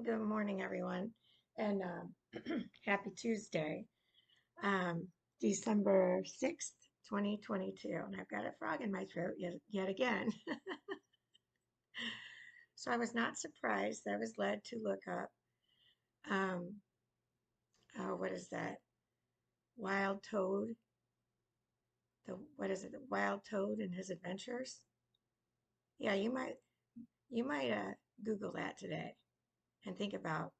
Good morning, everyone, and happy Tuesday, um, December 6th, 2022. And I've got a frog in my throat yet again. So I was not surprised. I was led to look up, um, oh, what is that? Wild Toad. What is it? The Wild Toad and His Adventures. Yeah, you might Google that today and think about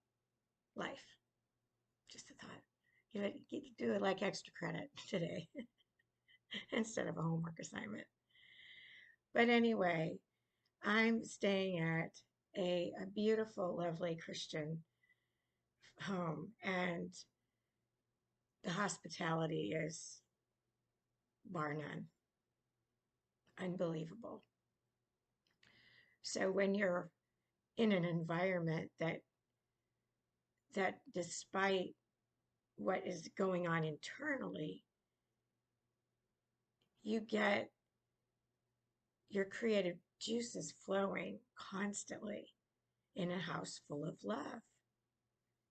life. Just a thought. Do it like extra credit today instead of a homework assignment. But anyway, I'm staying at a beautiful, lovely Christian home, and the hospitality is bar none, unbelievable. So when you're in an environment that despite what is going on internally, you get your creative juices flowing constantly in a house full of love.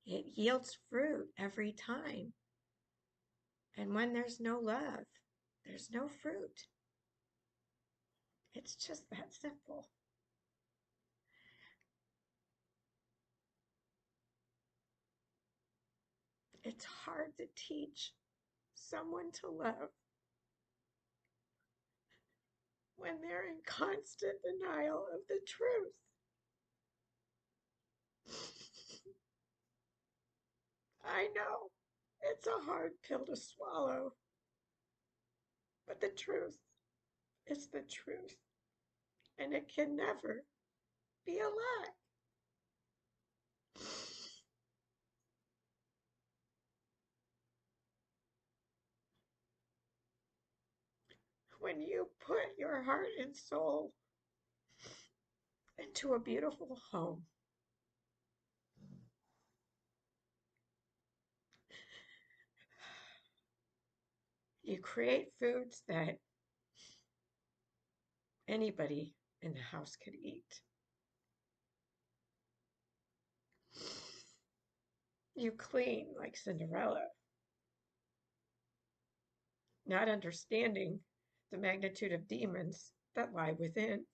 It yields fruit every time. And when there's no love, there's no fruit. It's just that simple. It's hard to teach someone to love when they're in constant denial of the truth. I know it's a hard pill to swallow, but the truth is the truth, and it can never be a lie. When you put your heart and soul into a beautiful home, you create foods that anybody in the house could eat. You clean like Cinderella, not understanding the magnitude of demons that lie within.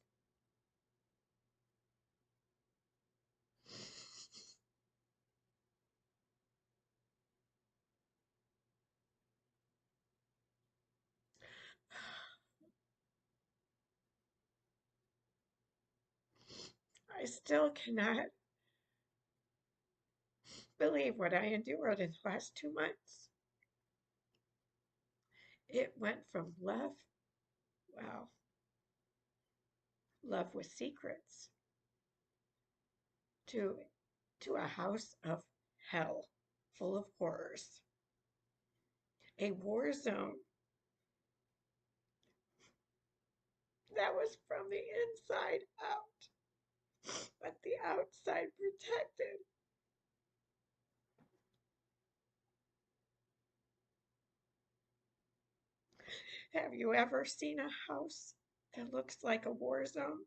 I still cannot believe what I endured in the last 2 months. It went from love, wow, love with secrets, to a house of hell full of horrors, a war zone that was from the inside out, but the outside protected. Have you ever seen a house that looks like a war zone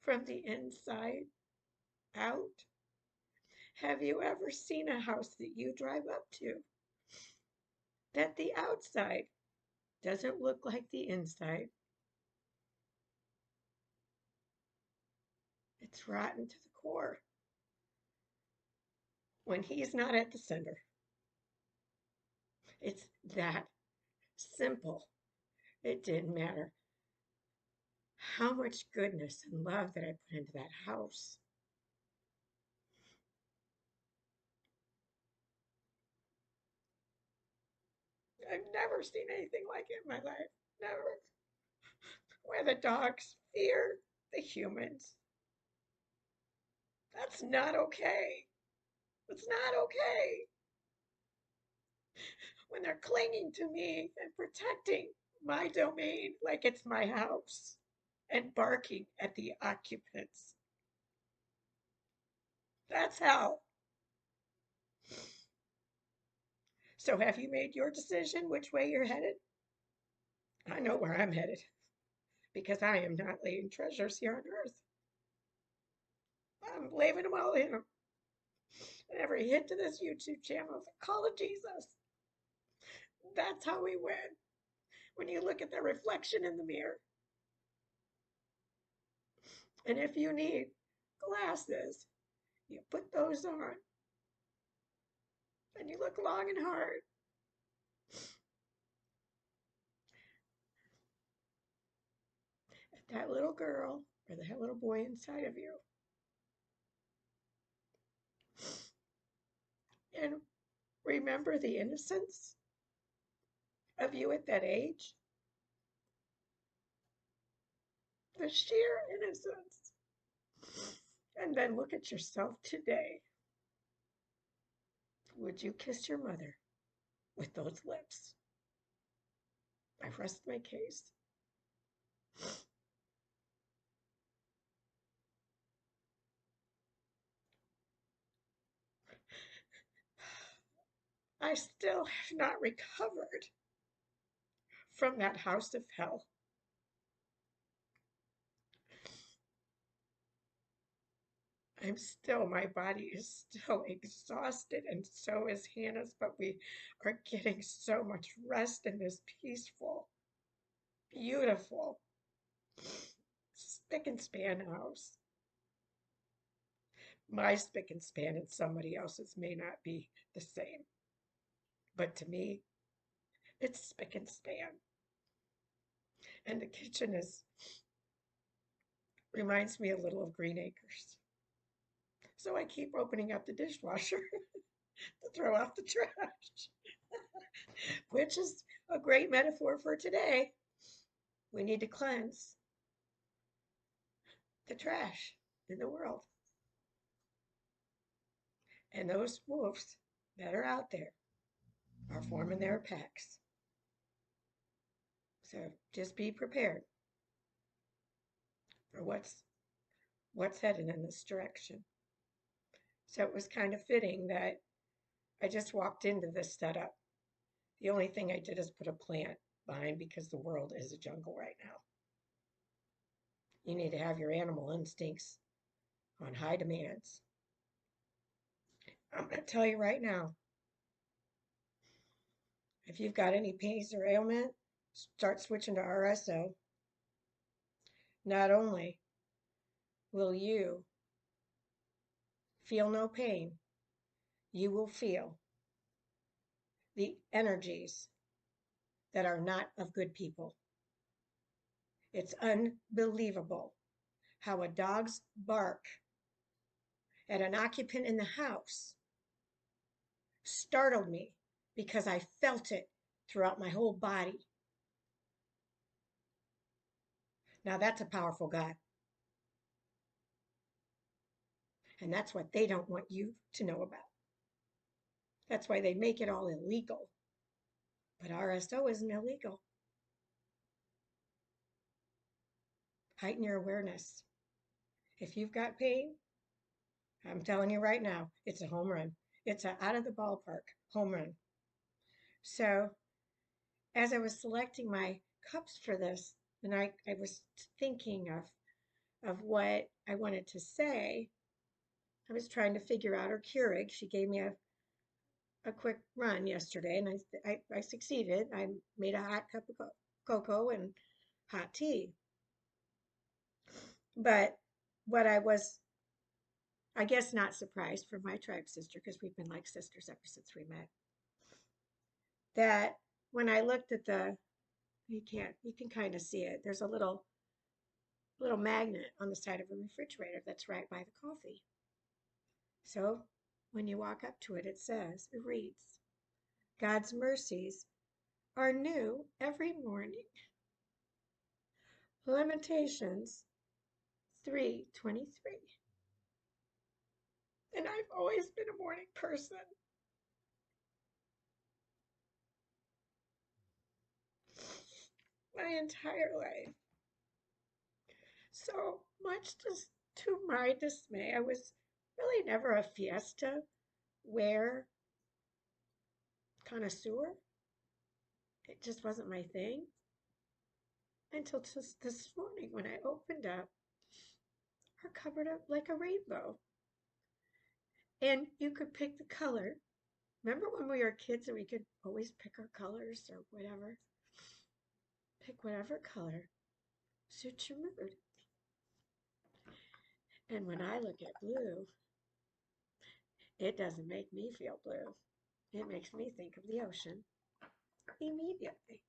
from the inside out? Have you ever seen a house that you drive up to that the outside doesn't look like the inside? It's rotten to the core when he's not at the center. It's that simple. It didn't matter how much goodness and love that I put into that house. I've never seen anything like it in my life. Never. Where the dogs fear the humans. That's not okay. It's not okay. When they're clinging to me and protecting my domain like it's my house and barking at the occupants. That's hell. So have you made your decision which way you're headed? I know where I'm headed because I am not laying treasures here on earth. I'm blaming them all on him. And every hit to this YouTube channel is a call of Jesus. That's how we win. When you look at the reflection in the mirror. And if you need glasses, you put those on and you look long and hard. At that little girl or that little boy inside of you. And remember the innocence of you at that age, the sheer innocence. And then look at yourself today. Would you kiss your mother with those lips? I rest my case. I still have not recovered from that house of hell. My body is still exhausted, and so is Hannah's, but we are getting so much rest in this peaceful, beautiful, spick and span house. My spick and span and somebody else's may not be the same, but to me, it's spick and span. And the kitchen reminds me a little of Green Acres. So I keep opening up the dishwasher to throw out the trash, which is a great metaphor for today. We need to cleanse the trash in the world. And those wolves that are out there are forming their packs. So just be prepared for what's headed in this direction. So it was kind of fitting that I just walked into this setup. The only thing I did is put a plant behind because the world is a jungle right now. You need to have your animal instincts on high demands. I'm going to tell you right now, if you've got any pains or ailment, start switching to RSO. Not only will you feel no pain, you will feel the energies that are not of good people. It's unbelievable how a dog's bark at an occupant in the house startled me because I felt it throughout my whole body. Now that's a powerful God. And that's what they don't want you to know about. That's why they make it all illegal. But RSO isn't illegal. Heighten your awareness. If you've got pain, I'm telling you right now, it's a home run. It's an out of the ballpark home run. So as I was selecting my cups for this, and I was thinking of what I wanted to say, I was trying to figure out her Keurig. She gave me a quick run yesterday, and I succeeded. I made a hot cup of cocoa and hot tea. But what I was, I guess, not surprised from my tribe sister, because we've been like sisters ever since we met, that when I looked at you can kind of see it. There's a little magnet on the side of a refrigerator that's right by the coffee. So when you walk up to it, it reads, God's mercies are new every morning. Lamentations 3:23. And I've always been a morning person. My entire life. So much to my dismay, I was really never a fiesta wear connoisseur. It just wasn't my thing until just this morning when I opened up her cupboard up like a rainbow. And you could pick the color. Remember when we were kids and we could always pick our colors or whatever? Pick whatever color suits your mood. And when I look at blue, it doesn't make me feel blue. It makes me think of the ocean immediately.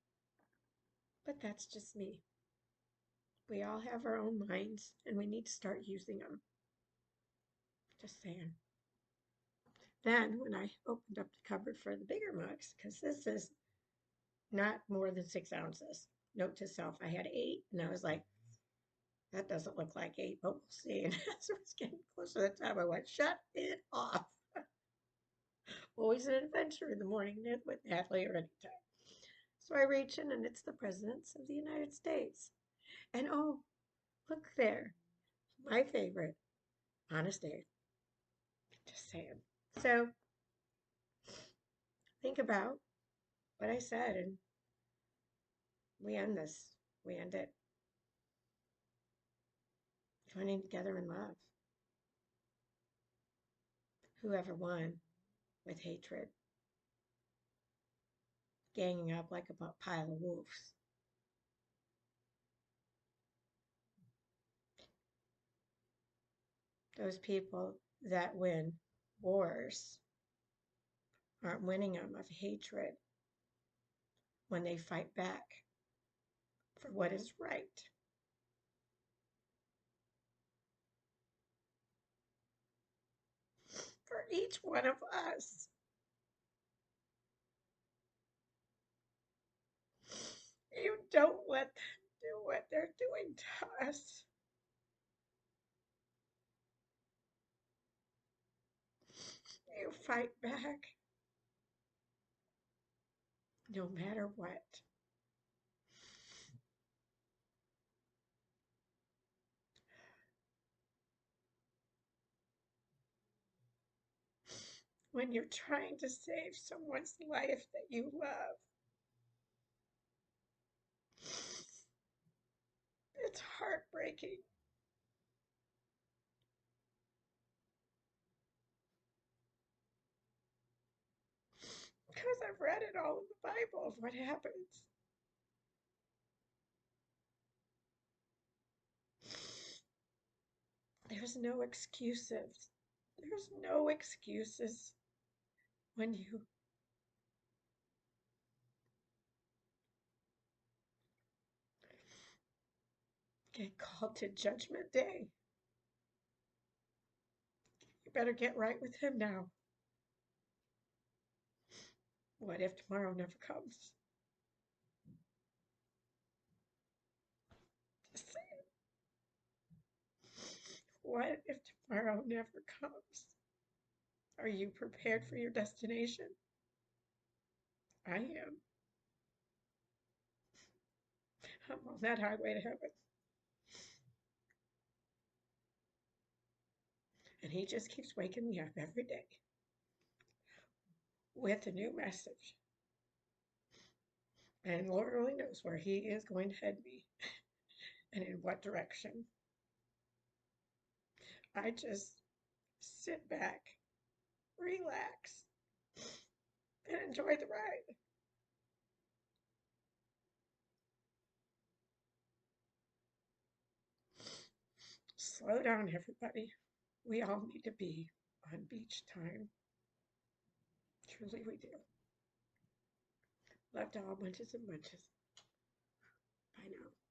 But that's just me. We all have our own minds and we need to start using them. Just saying. Then, when I opened up the cupboard for the bigger mugs, because this is not more than 6 ounces. Note to self, I had 8, and I was like, that doesn't look like 8, but we'll see. And as it was getting closer to the time, I went, shut it off. Always an adventure in the morning with Natalie or anytime. So I reach in, and it's the Presidents of the United States. And oh, look there, my favorite, Honest Abe. Just saying. So think about what I said, and we end this. We end it joining together in love. Whoever won with hatred, ganging up like a pile of wolves. Those people that win wars aren't winning them of hatred when they fight back for what is right. For each one of us. You don't let them do what they're doing to us. You fight back no matter what. When you're trying to save someone's life that you love, it's heartbreaking. Because I've read it all in the Bible of what happens. There's no excuses. There's no excuses when you get called to Judgment Day. You better get right with him now. What if tomorrow never comes? Just saying. What if tomorrow never comes? Are you prepared for your destination? I am. I'm on that highway to heaven. And he just keeps waking me up every day with a new message. And Lord only knows where he is going to head me and in what direction. I just sit back, relax, and enjoy the ride. Slow down, everybody. We all need to be on beach time. Truly, we do. Love to all bunches and bunches. Bye now.